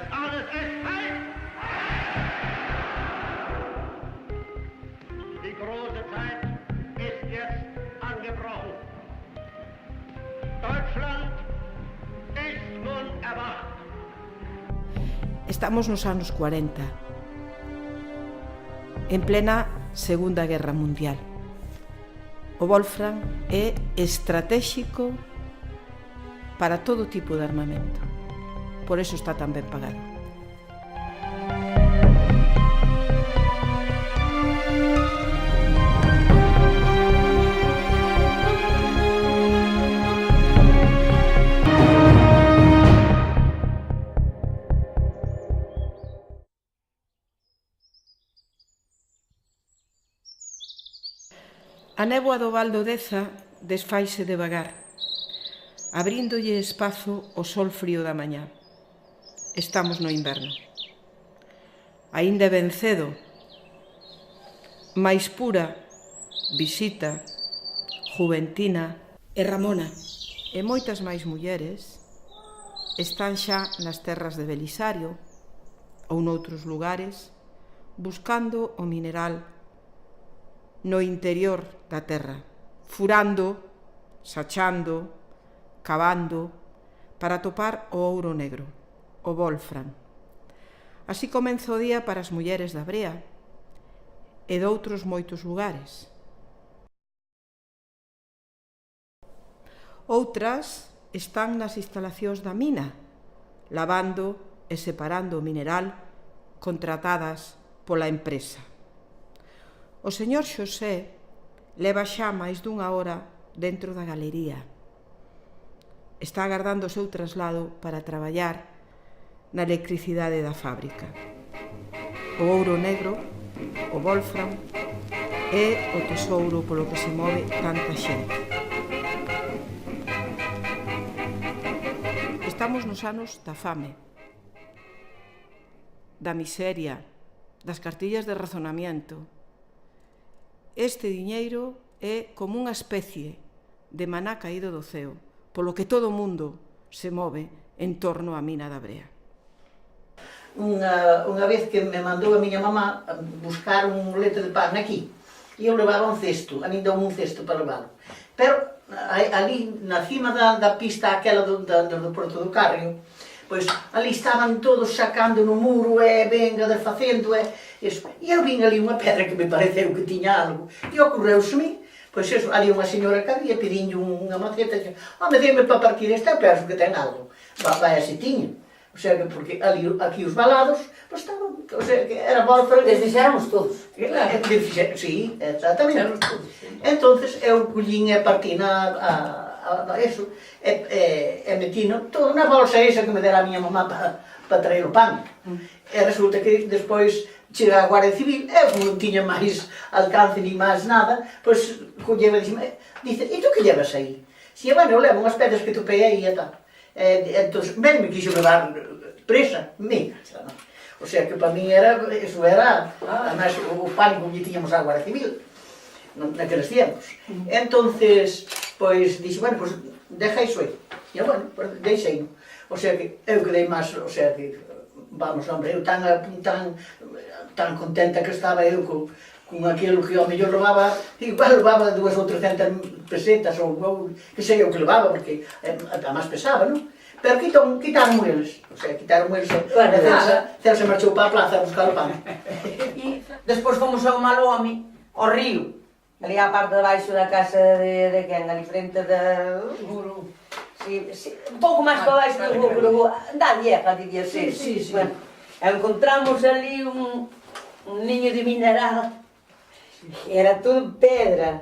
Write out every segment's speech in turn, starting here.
Alles ist frei! Die große Zeit ist jetzt angebrochen. Deutschland ist nun erwacht. Estamos nos anos 40, en plena Segunda Guerra Mundial. O Wolfram é estratéxico para todo tipo de armamento. Por eso está tan ben pagado. A néboa do Val do Deza desfaise devagar, abríndolle espazo ao sol frío da mañá. Estamos no inverno. Aínda é ben cedo, máis pura, Visita, Juventina e Ramona e moitas máis mulleres están xa nas terras de Belisario ou noutros lugares buscando o mineral no interior da terra, furando, sachando, cavando, para topar o ouro negro, o Wolfram. Así comeza o día para as mulleres da Brea e doutros moitos lugares. Outras están nas instalacións da mina, lavando e separando o mineral contratadas pola empresa. O señor Xosé leva xa máis dunha hora dentro da galería. Está agardando o seu traslado para traballar na electricidade da fábrica. O ouro negro, o Wolfram, é o tesouro polo que se move tanta xente. Estamos nos anos da fame, da miseria, das cartillas de razonamiento. Este diñeiro é como unha especie de maná caído do ceo, polo que todo o mundo se move en torno á mina da Brea. Unha vez que me mandou a miña mamá buscar un leite de pan aquí, e eu levaba un cesto, a min deu un cesto para levalo. Pero ali, na cima da pista aquela do Porto do Carrio, pois ali estaban todos sacando no muro e venga desfacendo e eu vin ali unha pedra que me pareceu que tiña algo e ocorreu-se-me, pois eso, ali unha señora que había pedindo unha maceta e me dime para partir esta, penso que ten algo, vai así tiña. O sea, porque ali, aquí os valados, pois estaban, o sea, que era Wolfram. Desfixéramos todos. Sí, exactamente. Entonces eu collín e partín eso, e metino todo na bolsa esa que me dera a miña mamá para traer o pan. E resulta que despois chega a Guardia Civil, eu non tiña máis alcance ni máis nada, pois colleva e dice, e tu que llevas aí? Si, bueno, eu levo unhas pedras que topei aí e tal. Entón, ben me quixo levar presa, mira, o sea que para mí eso era, además o pánico que tiñamos á Guardia Civil naqueles tiempos. Entonces, pois, dixo, bueno, pois, deja iso aí. E, bueno, pois, deixei-no. O sea que, eu quedei máis, o sea que, vamos, hombre, eu tan contenta que estaba eu con aquilo que ao mellor levaba, igual levaba 200 ou 300 pesetas, ou que sei eu que levaba, porque a máis pesaba, non? Pero quitaron eles, o sea, quitaron eles, e se marchou para a plaza a buscar o pan. E despois fomos ao Malome, ao río, ali á parte de baixo da casa de quen, ali frente da... Guru. Sí, un pouco máis para baixo do Guru, da vieja, debía ser. Sí. Bueno, encontramos ali un niño de mineral, era todo pedra.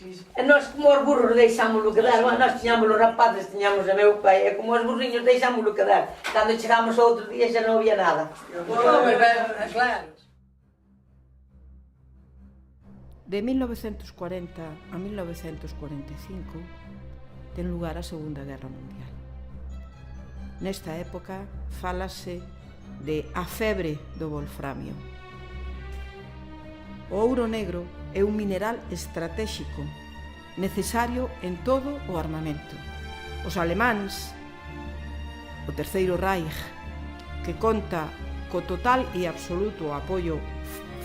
E nós, como os burros, deixámoslo quedar, nós tiñamos os rapazes, tiñamos a meu pai, e como os burrinhos deixámoslo quedar. Cando chegámos outro día xa non había nada. Claro. De 1940 a 1945 ten lugar a Segunda Guerra Mundial. Nesta época fálase de a febre do wolframio. O ouro negro é un mineral estratéxico necesario en todo o armamento. Os alemáns, o Terceiro Reich que conta co total e absoluto apoio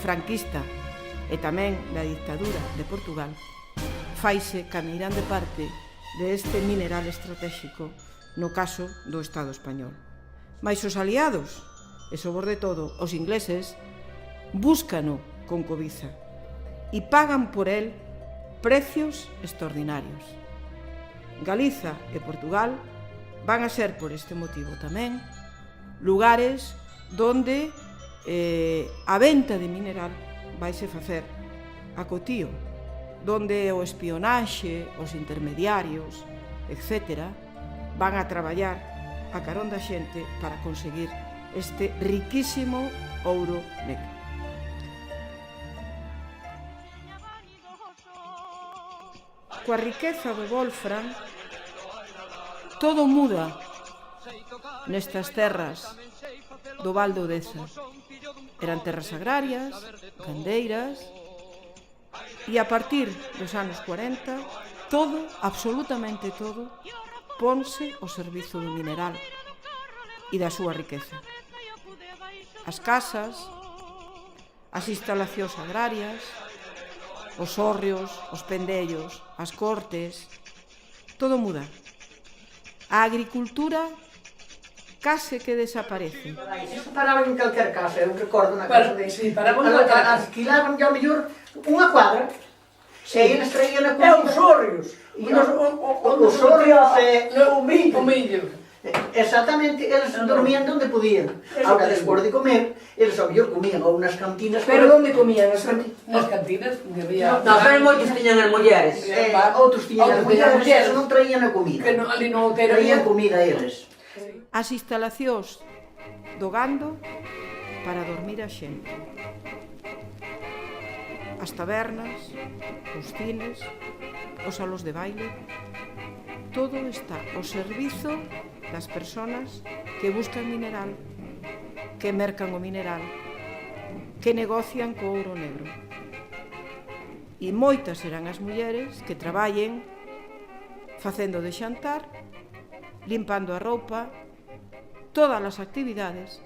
franquista e tamén da dictadura de Portugal, faise cameirán de parte deste mineral estratégico no caso do Estado español. Mais os aliados, e sobre todo os ingleses, búscano con cobiza e pagan por el precios extraordinarios. Galiza e Portugal van a ser por este motivo tamén lugares donde a venta de mineral vaise facer a cotío, donde o espionaxe, os intermediarios, etc., van a traballar a carón da xente para conseguir este riquísimo ouro negro. Coa riqueza do Wolfram, todo muda nestas terras do Val do Deza. Eran terras agrarias, gandeiras, e a partir dos anos 40, todo, absolutamente todo, ponse ao servizo do mineral e da súa riqueza. As casas, as instalacións agrarias, os hórreos, os pendellos, as cortes, todo muda. A agricultura case que desaparece. Iso paraban en calquer casa, eu recordo na casa de... Sí, paraban en calquer casa. Alquilaban ao mellor unha cuadra, e aí eles traían a comida. Os hórreos. Os hórreos O millo. Exactamente, eles dormían onde podían. Ahora, despois de comer, eles ao mellor comían ou nas cantinas... Pero onde comían? Nas cantinas, que había... No, pero moitos tiñan as mulleres. Outros tiñan as mulleres, eles non traían a comida. Que ali no hotel Traían había... comida eles. As instalacións do gando para dormir a xente. As tabernas, os cines, os salos de baile, todo está ao servizo das persoas que buscan mineral, que mercan o mineral, que negocian co ouro negro. E moitas serán as mulleres que traballen facendo de xantar, limpando a roupa, todas as actividades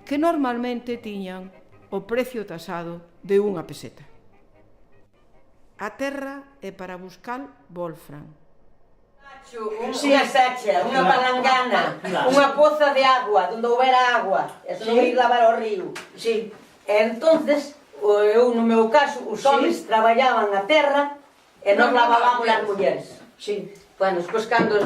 que normalmente tiñan o precio tasado de unha peseta. A terra é para buscar Wolfram. Unha sacha, unha palangana, unha poza de agua, onde houbera agua, eso non ir lavar ao río. Sí. Entonces, eu no meu caso, os homens traballaban a terra e nos lavábamos as mulleres. Sí. Bueno, despois cando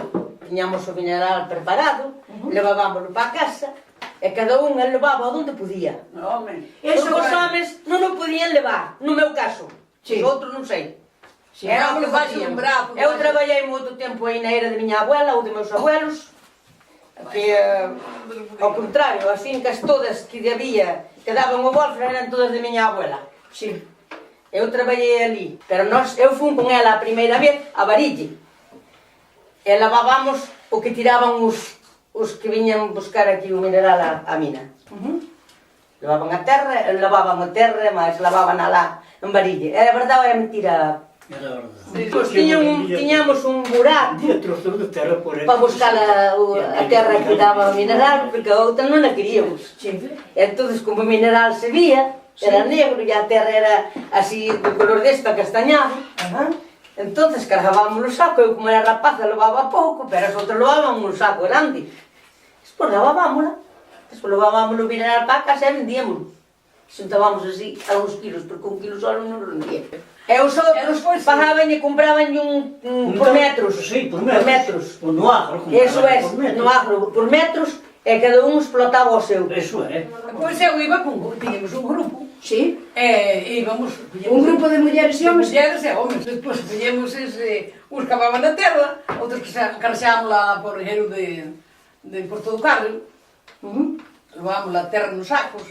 tiñamos o mineral preparado, levábamoslo para casa e cada un levaba onde podía. Porque os homens non o podían levar, no meu caso. Os outros non sei. Era o que facían. Eu traballei moito tempo aí na era de miña abuela ou de meus abuelos, que ao contrario, as fincas todas que había que daban o Wolfram eran todas de miña abuela. Sí. Eu traballei ali, pero eu fui con ela a primeira vez a Varille. E lavábamos o que tiraban os que viñan buscar aquí o mineral á mina. Lavaban a terra, mas lavaban alá en Varille. Era verdade ou era mentira? Era verdade. Pois tiñamos un buraco para buscar a terra que daba o mineral, porque a outra non a queríamos. Entón, como o mineral se vía, era negro e a terra era así de color desta castañado. Entón, cargábamos o saco, eu como era rapaza levaba pouco, pero as outras levaban un saco grande. Despois lavábamosla, despois levábamos o mineral para casa e vendíamoslo. Xuntábamos así algúns kilos, porque un kilo solo non rendía. E os outros pagaban e compraban por metros. Sí, por metros. No agro. Eso é, no agro, por metros, e cada un explotaba o seu. Eso é. Pois eu iba tiñamos un grupo. Sí. E íbamos... Un grupo de mulleres e homes? Mulleres e homes. Despois poñemos uns cavaban na terra, outros que carxábamos lá por Ejero de Porto do Carril. Levábamos a terra nos sacos,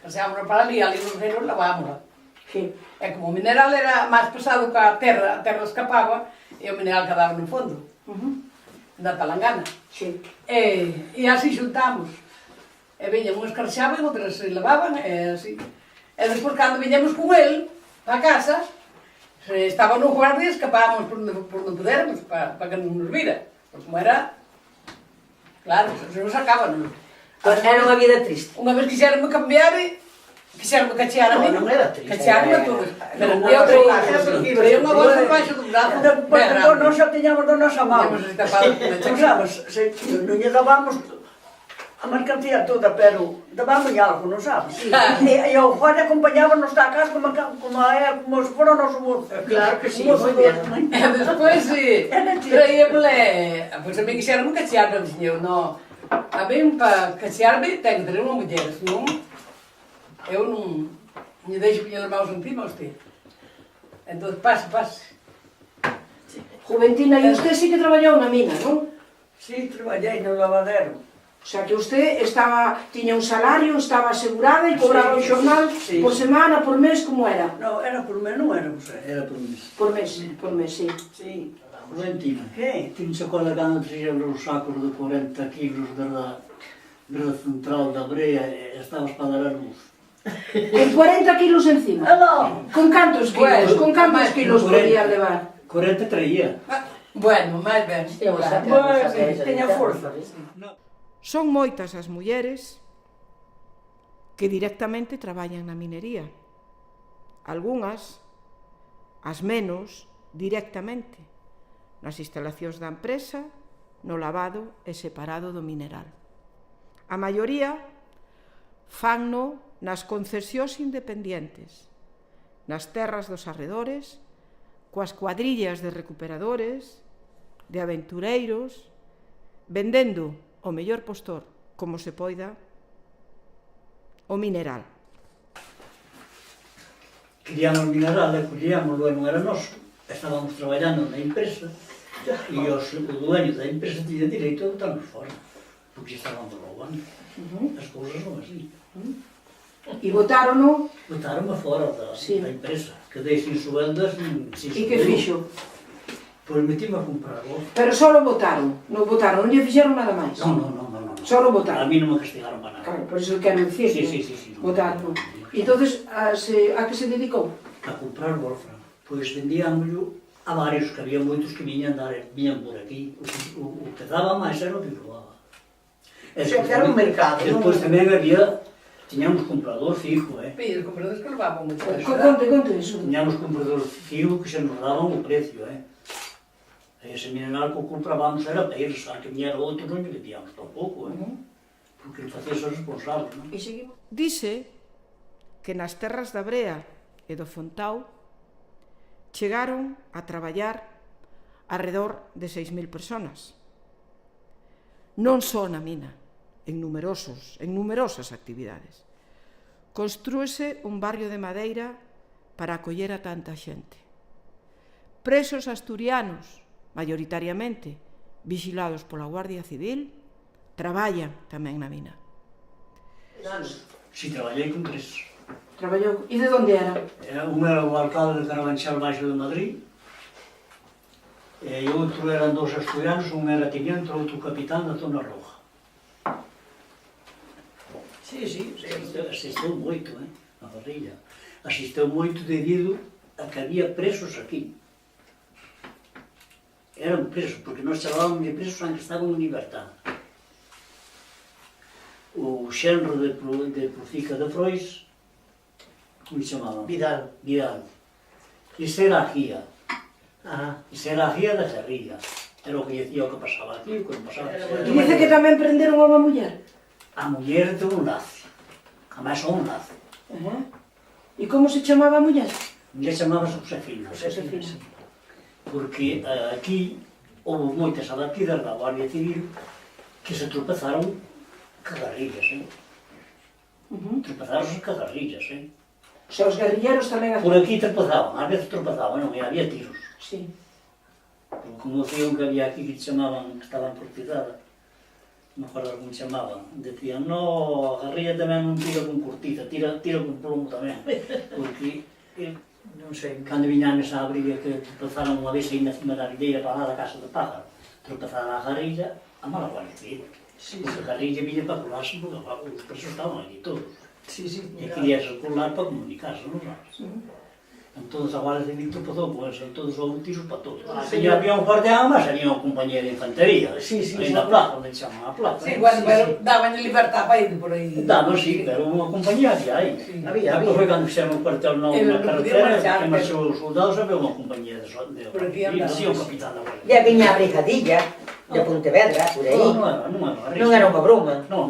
carxábamos para ali nos Ejeros lavámosla. Sí. E como o mineral era máis pesado que a terra escapaba e o mineral quedaba no fondo da palangana. Sí. E así xuntamos. E veñan unhas carxaban, outras se lavaban, e así. E despois, cando viñamos con el, para casa, se estaba no guardia, escapábamos por onde pudermos, para que non nos vira. Porque como era... Claro, se nos sacaban. Era unha vida triste. Unha vez quixeronme cambiar, quixeronme cachear a mí. Non era triste. Cachearme a todos. Pero E eu traía unha bolsa Depois debaixo do brazo. Depois de todo, nós xa tiñamos da nosa mão. Temos esta pala con Non sabes, non lle dábamos a mercancía toda, pero dábamos algo, non sabes? E o Juan acompañábamos a casa como se fora o noso mozo. Claro que sí, O mozo moi bien. E despois traíamele, pois a mí quixeronme cachear, pero dixen eu, no, a mí para cachearme ten que ter unha muller, senón eu non lle deixo piñar as maus encima a usted. Entón, pase. Juventina, e usted sí que traballou na mina, non? Sí, traballei no lavadero. O sea, que usted tiña un salario, estaba asegurada e cobraba un xornal Sí. por semana, por mes, como era? No, era por mes, non era por ser. Era por mes. Por mes, sí. Sí. Valentina, Que? tinha sacola cando traían os sacos de 40 kilos da central da brea e estabas para dar a luz. Con 40 kilos encima. Aló! Con cantos kilos? Con cantos Bueno, kilos podía levar? 40 traía. Bueno, máis ben. Teña forza. Son moitas as mulleres que directamente traballan na minería. Algunhas, as menos, directamente nas instalacións da empresa, no lavado e separado do mineral. A maioría fanno nas concesións independientes, nas terras dos arredores, coas cuadrillas de recuperadores, de aventureiros, vendendo o mellor postor, como se poida, o mineral. Queríamos mineral e collíamos, non era noso. Estábamos traballando na empresa e o dueño da empresa tiña direito a botarnos fora, porque estábamos roubando. As cousas non así. E botárono, Botaron-me fora da empresa. Quedei sin sueldas, sin e que fixo? Pois metíme a comprar golf. Pero só lo botaron, non lle fixeron nada máis. Non. Só lo botaron. A mí non me castigaron para nada. Claro, por iso quero dicir, Sí. botaron. E entonces, a que se dedicou? A comprar wolfram. Pois vendíamoslo a varios, que había moitos que viñan por aquí. O que daba máis era o que probaba. O sea, que era un mercado, non? Despois tamén tiñamos comprador fijo, Pi, os compradores que levaban moito. Conte iso. Tiñamos comprador fijo que se nos daban o precio, Ese mineral que o comprábamos era para eles, a que viñera outro non lle vendíamos tampouco, porque ele facía ser responsable, non? E seguimos. Dice que nas terras da Brea e do Fontao chegaron a traballar arredor de 6.000 personas. Non só na mina, en numerosas actividades. Constrúese un barrio de madeira para acoller a tanta xente. Presos asturianos, maioritariamente vixilados pola Guardia Civil, traballan tamén na mina. Si traballei con tres. Traballou. E de onde era? Un era o alcalde de Carabanchal Baixo de Madrid, e outro eran dos asturianos, un era teniente, outro capitán da Zona Roja. Sí, asistiu moito, na guerrilla. Asistiu moito debido a que había presos aquí. Eran presos, porque nós chamábamos de presos aunque estaban en libertad. O xenro de Profica de Frois, como se chamaba? Vidal. Ese era a guía. Ajá. Ese era a guía da guerrilla. Era o que decía o que pasaba aquí, o que non pasaba aquí. E dice que tamén prenderon a unha muller. A muller de un lazo. Jamás un lazo. E como se chamaba a muller? Lle chamabas Josefina. Josefina. Porque aquí houve moitas abatidas da Guardia Civil que se tropezaron cagarrillas, Tropezaron cagarrillas, O sea, os guerrilleros tamén... Por aquí tropezaban, ás veces tropezaban, non, e había tiros. Sí. Porque como decían que había aquí que chamaban, que estaban por cidade, non acordo como chamaban, decían, no, a guerrilla tamén non tira con cortiza, tira con plomo tamén, porque Non sei. cando viñan esa abriga que tropezaron unha vez aí na cima da videira para lá da casa do pájaro, tropezaron a guerrilla, a mala Guardia Civil. Porque a guerrilla viña para colarse, porque os presos estaban aquí todos. E quería circular para comunicarse, non sabes? Entón, a Guardia Civil topazou con eso, todos os tiros para todos. Había un guardián, mas había un compañero de infantería, aí na plaza, onde chaman a plaza. Sí, bueno, pero daban libertad para ir por aí. Daban, sí, pero unha compañía había aí. Había. Foi cando fixeron un cuartel novo na carretera, que marchou os soldados, había unha compañía de Guardia Civil, un capitán da Guardia Civil. E viña a Brigadilla, de Pontevedra, por aí. Non era unha broma. Non.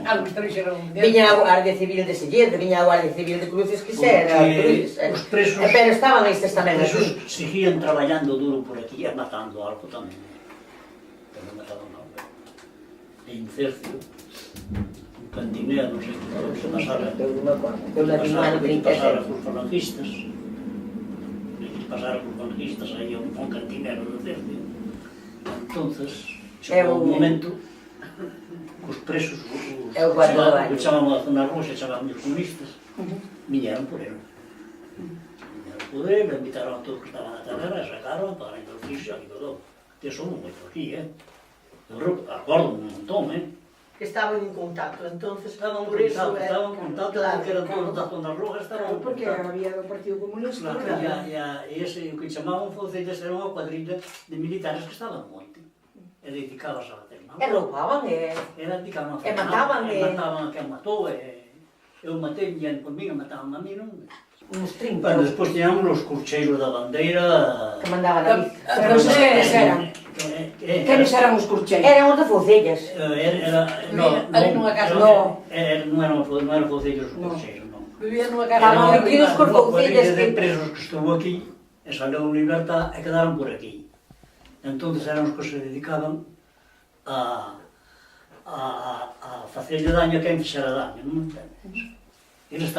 Algo estranxeron. Viña a Guardia Civil de Silleda, viña a Guardia Civil de Cruces, que xa era Cruces. Os presos... Pero estaban estes tamén Os aquí. presos seguían traballando duro por aquí e matando algo tamén. Pero non mataban algo. E Incercio, un cantinero, non sei que se pasara. Eu la vi no ano Que pasara 37. por falangistas. Que pasara por falangistas aí un cantinero de Cercio. Entonces, chegou un momento os presos, que chamamos a zona roxa, chamamos os comunistas, viñeron por ele. Viñeron por ele, invitaron a todos que estaban na taberna, e sacaron para ir ao fixo, e todo. Que somos moito aquí, Eu acordo un montón, Que estaban en contacto, entonces Estaban por eso en contacto, porque eran todos da zona roja, estaban en Porque contacto. había do Partido Comunista. E ese, o que chamaban Foncellas, era unha cuadrilla de militares que estaban no monte. E dedicabas a bater mal. E roupaban, e... Era dedicaban a E mataban, e mataban a quen matou, e eu matei, e por mí, mataban a mí, non? Uns 30. Bueno, despois tiñamos os curcheiros da bandeira... Que mandaban a bici. Pero quenes eran? Quenes eran os curcheiros? Eran os de Foncellas. Ali nunha casa. Non eran Foncellos os curcheiros, non. Vivía nunha casa. Estaban metidos cos Foncellas de que... presos que estuvo aquí, e saleu en libertad, e quedaron por aquí. Entón eran os que se dedicaban a facerlle daño a quen fixera daño, non entendes? Os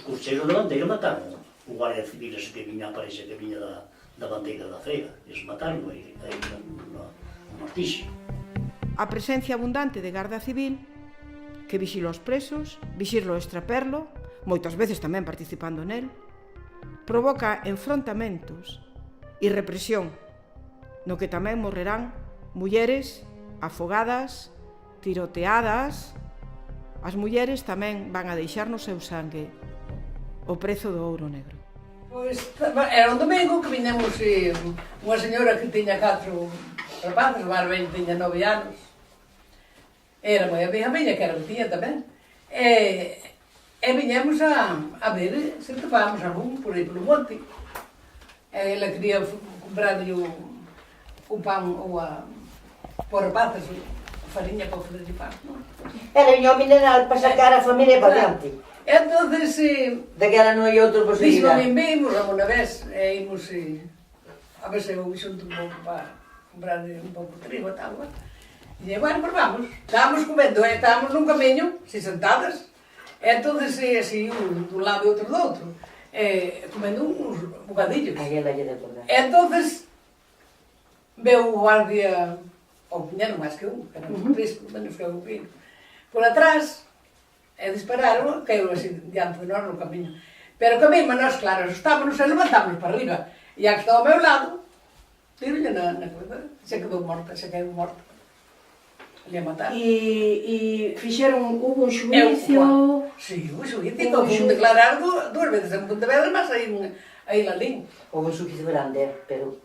curcheiros da bandeira mataron o Guardia Civil ese que viña, parece que viña da bandeira da feira, eles mataron aí no Martixe. A presencia abundante de Garda Civil que vixila os presos, vixirlo e extraperlo, moitas veces tamén participando nel, provoca enfrontamentos e represión, no que tamén morrerán mulleres afogadas, tiroteadas. As mulleres tamén van a deixar no seu sangue o prezo do ouro negro. Pois, era un domingo que viñamos unha señora que tiña 4 rapaces, o Barbén tiña 9 anos. Era moi amiga miña, que era tía tamén. E viñamos a ver se topábamos algún por aí polo monte. Ela quería comprarlle un pan ou por rapaces, fariña para fazer pan, non? Era viña o mineral para sacar a familia para diante. Entonces, Daquela non hai outra dixo posibilidade. vimos unha vez, e imos a ver se eu xunto un pouco para comprar un pouco de trigo e tal, e bueno, pues vamos. Estábamos comendo, estábamos nun camiño, así sentadas, e entonces así, un dun lado e outro do outro, comendo uns bocadillos. Aquela lle de acordar. E entonces, veu o guardia, ou puñeron máis que un, que eran tres, menos que un pino, por atrás, e dispararon, caíron así diante de nós no camiño. Pero que mesmo nós, claro, asustámonos e levantámonos para arriba. E a que estaba ao meu lado, tirolle na cabeza, se quedou morta, se quedou morta. Ali a matar. E fixeron, hubo un xuicio... Sí, un xuicio, fun declarar dúas veces en Pontevedra, mas aí en Lalín. Houve un suficio grande, pero...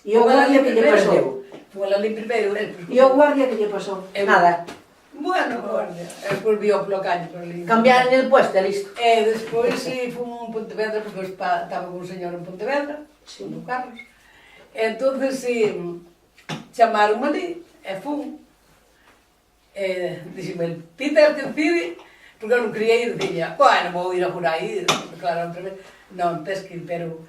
E o guardia que lle pasou? Fue a Lalín primeiro. E o guardia que lle pasou? Nada. Bueno, guardia. Despois viu polo caño por ali. Cambiaron el puesto, listo. E despois fun a Pontevedra, porque eu estaba con un señor en Pontevedra, con o Carlos. E entonces chamaron ali, e fun. Dixeme, ti tens que decir, porque eu non quería ir, dixía, bueno, vou ir a por aí, declarar outra vez. Non, tens que ir, pero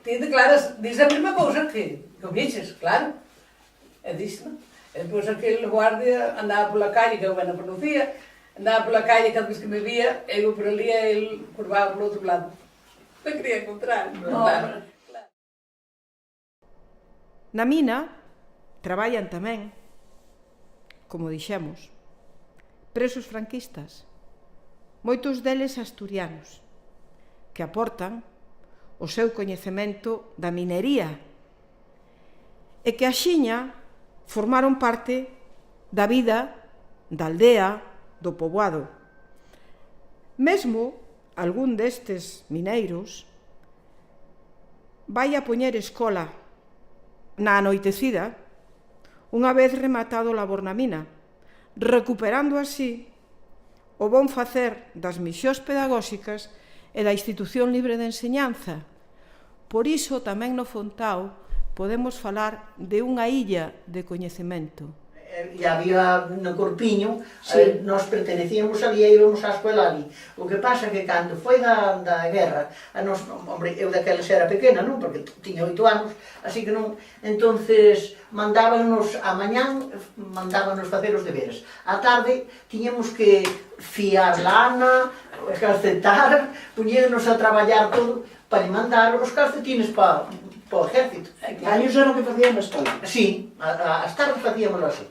ti declaras, dices a mesma cousa que o viches, claro. E dixo, non? E depois aquele guardia andaba pola calle, que eu ben non conocía, andaba pola calle cada vez que me vía, eu por ali e ele curvaba polo outro lado. Me quería encontrar, claro. Na mina traballan tamén, como dixemos, presos franquistas, moitos deles asturianos, que aportan o seu coñecemento da minería e que axiña formaron parte da vida da aldea, do poboado. Mesmo algún destes mineiros vai a poñer escola na anoitecida, unha vez rematado o labor na mina, recuperando así o bon facer das misións pedagóxicas e da institución libre de enseñanza. Por iso, tamén no Fontao, podemos falar de unha illa de coñecemento. E había no Corpiño, nós pertenecíamos ali e íbamos á escola ali. O que pasa que cando foi da guerra, hombre, eu daqueles era pequena, non? Porque tiña 8 anos, así que non. Entonces, mandábanos a mañán, mandábanos facer os deberes. A tarde, tiñamos que fiar lana, calcetar, puñémonos a traballar todo, para mandar os calcetines para o ejército. Años era o que facían na escola? Sí, as tardes facíamoslo así.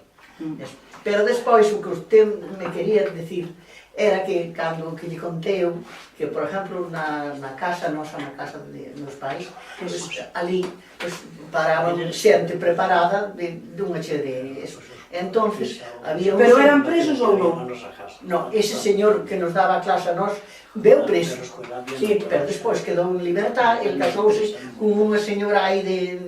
Pero despois o que usted me quería decir era que cando que lle contei eu, que por exemplo na casa nosa, na casa de meus pais, ali paraban xente preparada dunha che de esos. Entonces, había un... Pero eran presos ou non? No, ese señor que nos daba clase a nós veu preso. Sí, pero despois quedou en libertad, el casouse con unha señora aí de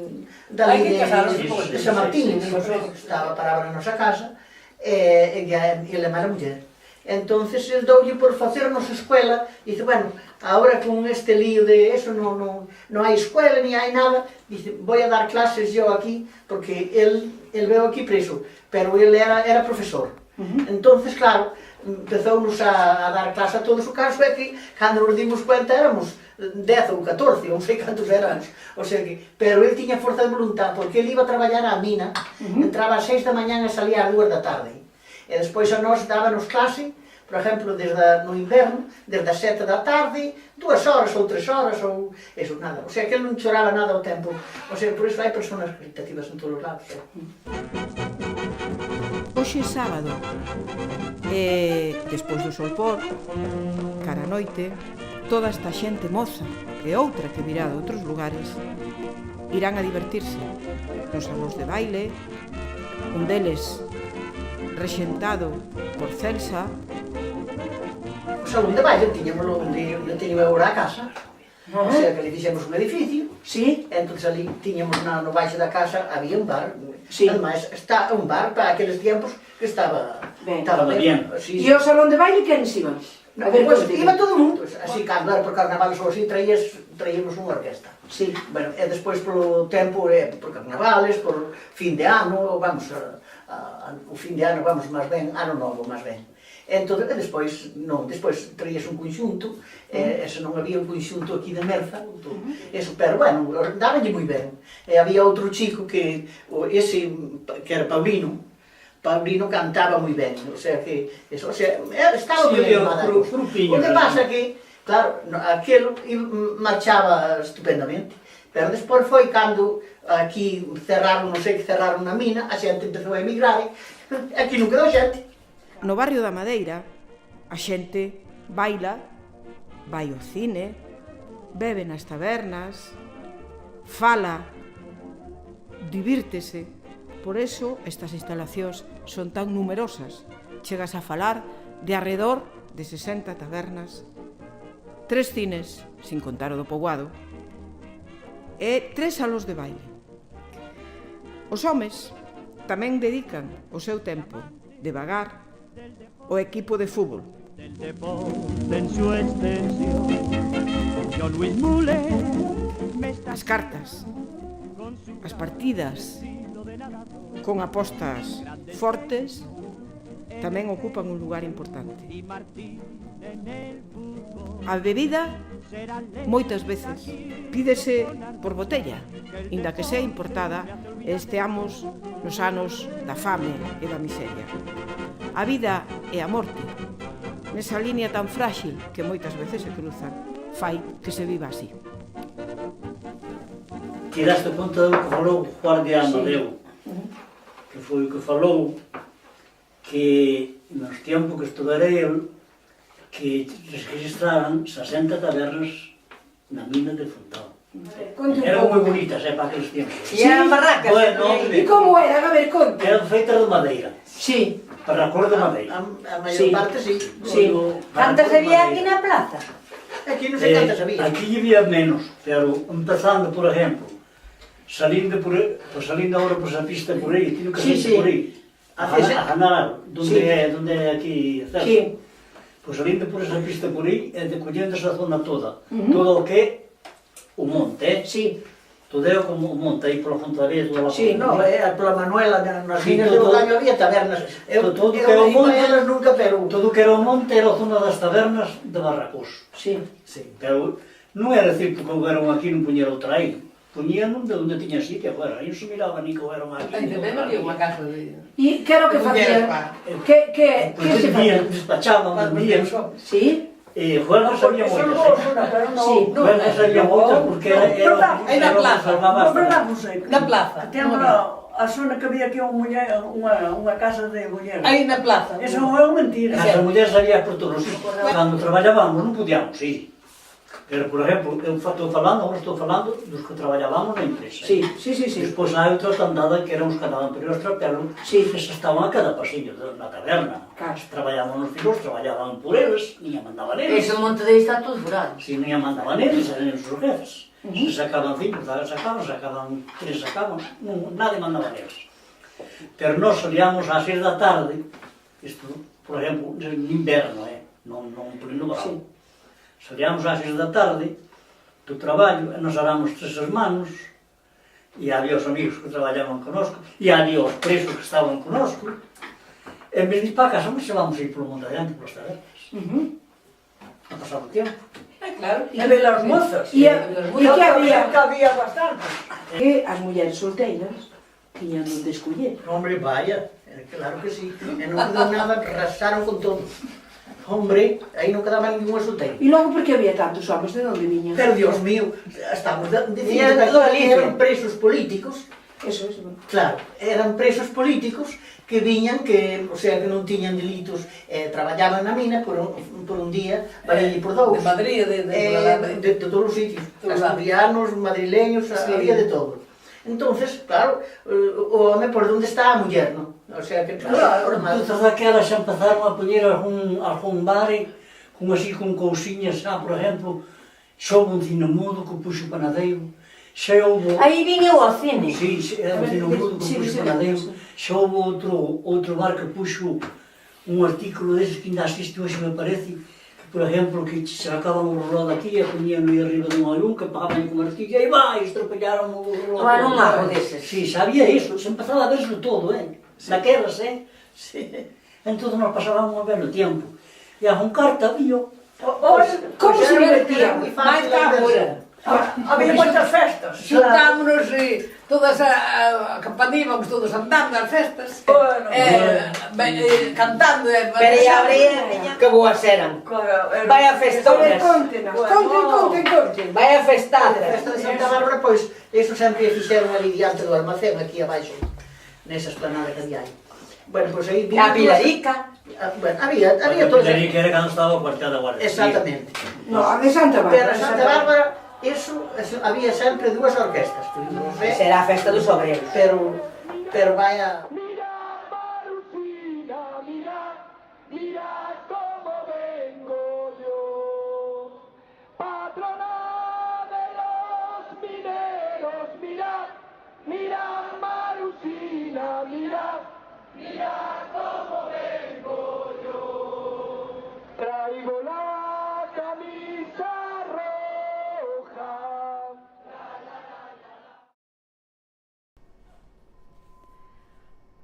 San Martín, estaba parada na nosa casa, e ele era muller. Entonces, el doulle por facernos escuela, e dice, bueno, ahora con este lío de eso, non hai escuela, ni hai nada, dice, voy a dar clases yo aquí, porque el veo aquí preso, pero ele era profesor. Entonces, claro, empezounos a dar clase a todos. O caso é que, cando nos dimos cuenta, éramos 10 ou 14, non sei cantos éramos. O sea que, pero ele tiña forza de voluntad, porque ele iba a traballar á mina, entraba ás 6 da mañá e salía ás 2 da tarde. E despois a nós dábanos clase, por exemplo, no inverno, desde as 7 da tarde, 2 horas ou 3 horas, ou eso, nada. O sea que ele non choraba nada ao tempo. O sea, por iso hai personas caritativas en todos os lados. Hoxe é sábado e, despois do solpor, cara a noite, toda esta xente moza e outra que virá de outros lugares irán a divertirse nos salóns de baile, un deles rexentado por Celsa. O salón de baile tiñámoslo onde eu teño agora a casa. O sea, que ali fixemos un edificio. Sí. Entón, ali tiñamos no baixo da casa, había un bar. Sí. Ademais, está un bar para aqueles tiempos que estaba ben. Sí. E o salón de baile quenes iban? A ver, pues, iba todo o mundo. Así, cando era por carnaval ou así, traíamos unha orquesta. Sí. Bueno, e despois polo tempo, por carnavales, por fin de ano, vamos, o fin de ano vamos máis ben, ano novo máis ben. Entón, despois traías un conxunto, se non había un conxunto aquí de Merza, eso, pero, bueno, dábanlle moi ben. E había outro chico que era Paulino cantaba moi ben, o sea que, estaba moi ben a cousa. O que pasa que, claro, aquilo marchaba estupendamente, pero despois foi cando aquí cerraron, non sei que cerraron na mina, a xente empezou a emigrar, aquí non quedou xente. No barrio da Madeira, a xente baila, vai ao cine, bebe nas tabernas, fala, divírtese. Por eso estas instalacións son tan numerosas. Chegas a falar de arredor de 60 tabernas, 3 cines, sin contar o do poboado, e 3 salóns de baile. Os homes tamén dedican o seu tempo de vagar o equipo de fútbol. As cartas, as partidas con apostas fortes tamén ocupan un lugar importante. A bebida moitas veces pídese por botella, inda que sea importada e esteamos nos anos da fame e da miseria. A vida e a morte, nesa línea tan frágil que moitas veces se cruzan, fai que se viva así. Tiraste conta do que falou Juan de Amadeu, que foi o que falou que nos tempos que estudarei el, que registraran 60 tabernas na mina de Fontao. Eran moi bonitas, para aqueles tempos. E eran barracas. E como eran? A ver, conta. Eran feitas de madeira. Sí. Para a cor de madeira. A maior parte, sí. Cantas había aquí na plaza? Aquí non sei cantas había. Aquí había menos, pero empezando, por ejemplo, salindo agora por esa pista por aí, tiene que salir por aí, a Janar, donde é aquí cerca. Sí. Pois salindo por esa pista por aí, e decollendo esa zona toda, todo o que é o monte, Sí. todo é como o monte, aí pola Fontaría, toda a Sí, No, pola Manuela, nas Sí, viñas de todo- Bocaño había tabernas. todo que Eu era o non fui monte, a elas nunca, pero... todo que era o monte era a zona das tabernas de Barracós. Sí. Sí, pero non é decir que houveron aquí non puñera outra aí. Puñeron de onde tiña sitio agora. Aí non se miraba ni que houveron aquí. Aí tamén había unha casa de... E que era o que facían? Que se facían? Despachaban, vendían. Sí. E juegas había Porque son moitas. vos, pero non... Sí. Juegas había moitas porque era Aí na plaza. Non verdad, non sei. Na plaza. Temos a zona que había aquí unha casa de mulleres. Aí na plaza. Eso é mentira. As mulleres había por todos os sitios. Cando traballábamos non podíamos ir. Pero, por exemplo, eu agora estou falando dos que traballábamos na empresa. Sí, sí, sí, sí. Despois hai outra tandada que eran os que andaban por os trapelos, Sí. eses estaban a cada pasillo na taberna. Claro. Traballaban nos filos, traballaban por eles, niña mandaban eles. Ese monte de aí está todo furado. Si niña mandaban eles, eran os seus jefes. Se sacaban 5, sacaban 3, non, nadie mandaban eles. Pero nós salíamos ás 6 da tarde, isto, por exemplo, en inverno, non por no verão. Salíamos ás 6 da tarde do traballo, e nos aramos 3 manos, e había os amigos que traballaban conosco, e había os presos que estaban conosco. En vez de ir para casa, nos llevamos a ir polo monte adiante, polas tabernas. A pasar o tempo. Claro. E de las mozas. E que había? Que había bastante. Que as mulleres solteiras tiñan onde escoller. Hombre, vaya, claro que sí. E non quedou nada, rasaron con todo. Hombre, aí non quedaba ningún solteiro. E logo por que había tantos homens? De onde viñan? Pero, Dios mío, estamos dicindo Viñan que todo aquí Galicia. eran presos políticos. Eso. Claro, eran presos políticos que viñan, que, o sea, que non tiñan delitos, traballaban na mina por un día, valelle por dous. De Madrid, de todos os sitios, asturianos, madrileños, había de todo. Entonces, claro, o home por onde está a muller, non? O sea, que claro, Entonces daquelas xa empezaron a poñer algún bare, así con cousiñas, por exemplo, xa houve un cinamudo que puxo o panadeiro, xa houve... Aí viña o cine. Sí, era un cinamudo que puxo o panadeiro, xa houve outro bar que puxo un artículo deses que ainda existe hoxe, me parece, por exemplo, que se sacaban o roló daqui e poñían aí arriba dun avión que pagaban con martillo e vai, estropellaron o roló. Era un mago deses. Sí, sabía iso, se empezaba a verse todo, daquelas, Sí. Entón nos pasábamos a ver o tempo. E a un carta había. Como se divertían? Mais cá agora. Había moitas festas. Xuntámonos todas a campanía, íbamos todos andando ás festas, Bueno, cantando. Pero e abría, que boas eran. Vai a festones. Conten. Vai a A festadas. festa de Santa Bárbara, pois, eso sempre fixeron ali diante do almacén, aquí abaixo, nesa esplanada que había aí. Bueno, pois aí... A Pilarica. Bueno, había todo Porque eso. que era cando estaba o cuartel da Guardia. Exactamente. No, a de Santa Pero Bárbara. a Santa Bárbara, eso había sempre dúas orquestas, non sei, Será a festa dos obreros. pero vaya...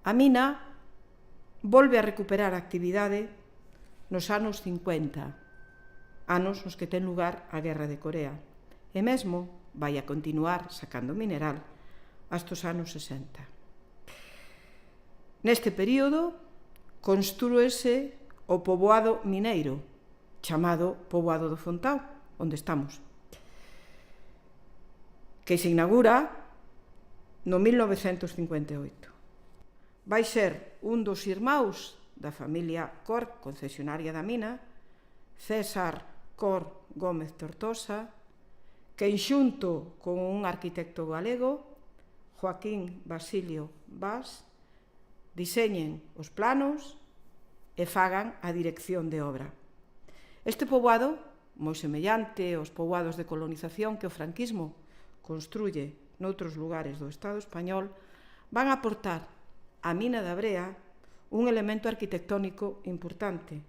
A mina volve a recuperar a actividade nos anos 50, anos nos que ten lugar a Guerra de Corea, e mesmo vai a continuar sacando mineral hasta os anos 60. Neste período, construíse o poboado mineiro, chamado Poboado do Fontao, onde estamos, que se inaugura no 1958. Vai ser un dos irmáns da familia Cor, concesionaria da mina, César Cor Gómez Tortosa, que xunto con un arquitecto galego, Joaquín Basilio Bas, diseñen os planos e fagan a dirección de obra. Este poboado moi semellante aos poboados de colonización que o franquismo construye noutros lugares do Estado español, van a aportar á mina da Brea un elemento arquitectónico importante,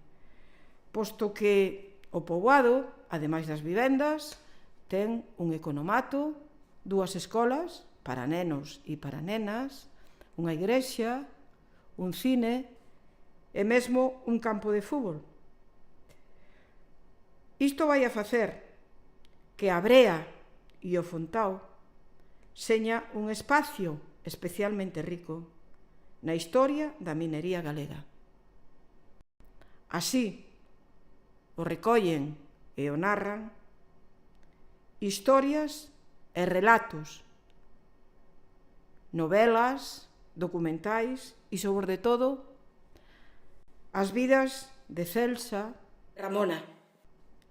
posto que o poboado, ademais das vivendas, ten un economato, 2 escolas para nenos e para nenas, unha igrexa, un cine e mesmo un campo de fútbol. Isto vai a facer que a Brea e o Fontao seña un espacio especialmente rico na historia da minería galega. Así, o recollen e o narran historias e relatos, novelas, documentais e, sobre todo, as vidas de Celsa, Ramona,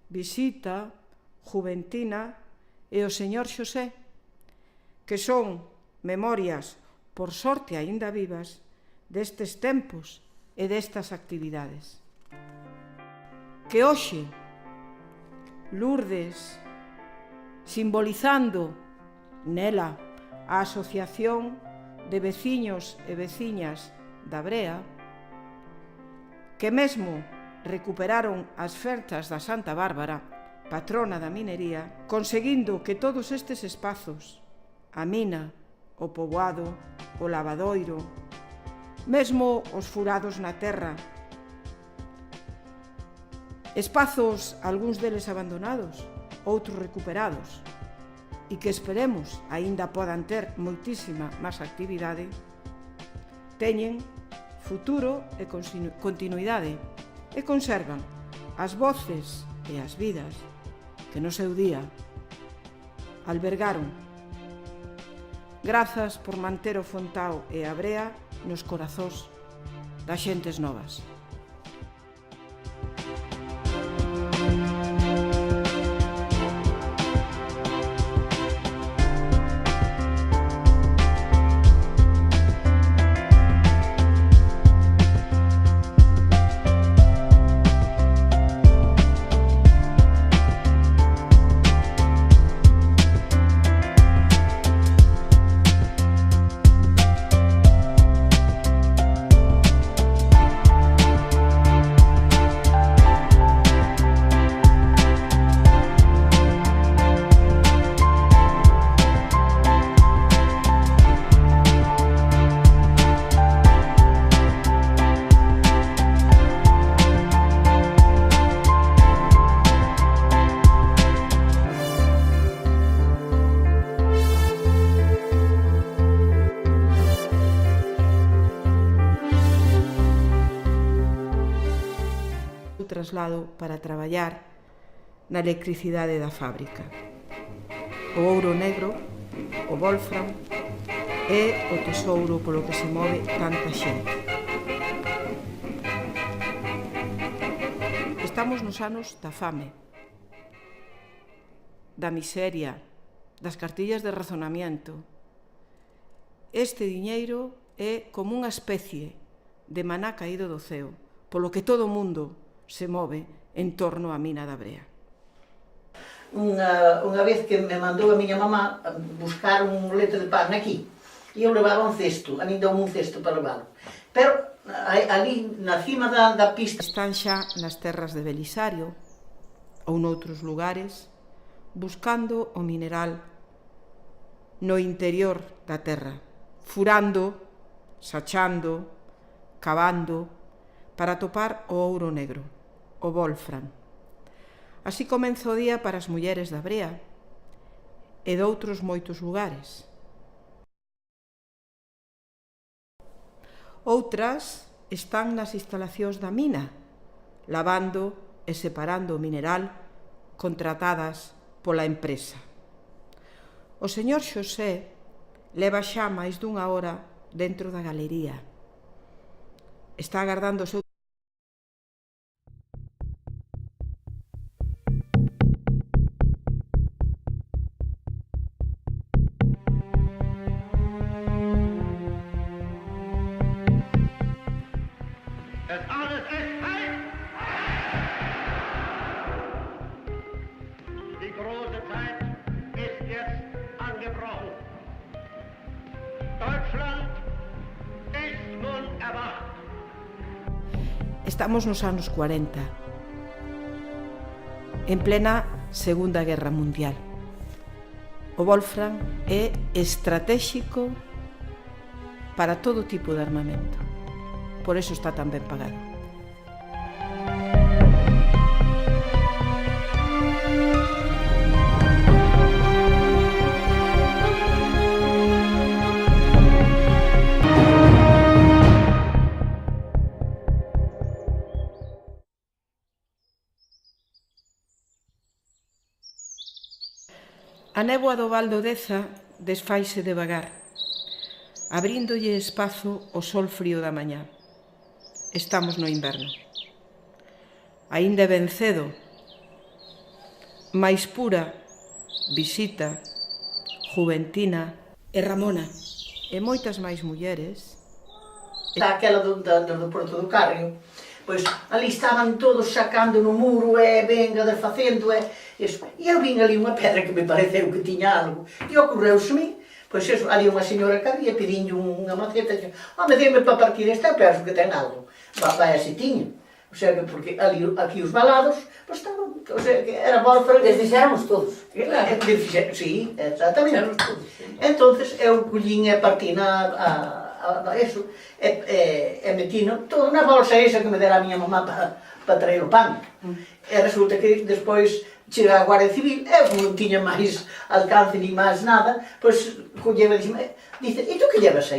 Visita, Juventina e o señor Xosé, que son memorias, por sorte aínda vivas, destes tempos e destas actividades. Que hoxe, Lourdes, simbolizando nela a Asociación de Veciños e Veciñas da Brea, que mesmo recuperaron as fertas da Santa Bárbara, patrona da minería, conseguindo que todos estes espazos, a mina, o poboado, o lavadoiro, mesmo os furados na terra, espazos, algúns deles abandonados, outros recuperados, e que esperemos aínda podan ter moitísima máis actividade, teñen futuro e continuidade e conservan as voces e as vidas que no seu día albergaron. Grazas por manter o Fontao e a Brea nos corazóns das xentes novas. Traslado para traballar na electricidade da fábrica. O ouro negro, o wolfram, é o tesouro polo que se move tanta xente. Estamos nos anos da fame, da miseria, das cartillas de razonamiento. Este diñeiro é como unha especie de maná caído do ceo, polo que todo o mundo se move en torno á mina da Brea. Unha vez que me mandou a miña mamá buscar un leite de pan aquí, e eu levaba un cesto, a min deu un cesto para levalo. Pero ali, na cima da pista... Están xa nas terras de Belisario ou noutros lugares buscando o mineral no interior da terra, furando, sachando, cavando, para topar o ouro negro, o wolfram. Así comeza o día para as mulleres da Brea e doutros moitos lugares. Outras están nas instalacións da mina, lavando e separando o mineral contratadas pola empresa. O señor Xosé leva xa máis dunha hora dentro da galería. Está agardando o seu Das alles ist frei! Hose Zeit ist jetzt angebrochen. Deutschland ist nun erwacht. Estamos nos anos 40, en plena Segunda Guerra Mundial. O Wolfram é estratégico para todo tipo de armamento. Por eso está tan ben pagado. A néboa do Val do Deza desfaise devagar, abríndolle espazo ao sol frío da mañá. Estamos no inverno. Aínda é ben cedo, máis pura, Visita, Juventina e Ramona e moitas máis mulleres. Está aquela do Porto do Carrio. Pois ali estaban todos sacando no muro e venga desfacendo e eso. E eu vin ali unha pedra que me pareceu que tiña algo. E ocorreuseme, pois eso, ali unha señora que había pedinlle unha maceta e me dime para partir esta, penso que ten algo. Vai así tiña. O sea, que porque ali, aquí os balados, pois estaban, o sea, que era Wolfram. Desfixéramos todos. Sí, exactamente. Entonces eu collín e partín eso, e metino toda na bolsa esa que me dera a miña mamá para traer o pan. E resulta que despois chega a Guardia Civil, eu non tiña máis alcance ni máis nada, pois colleva e dice, e tu que llevas aí?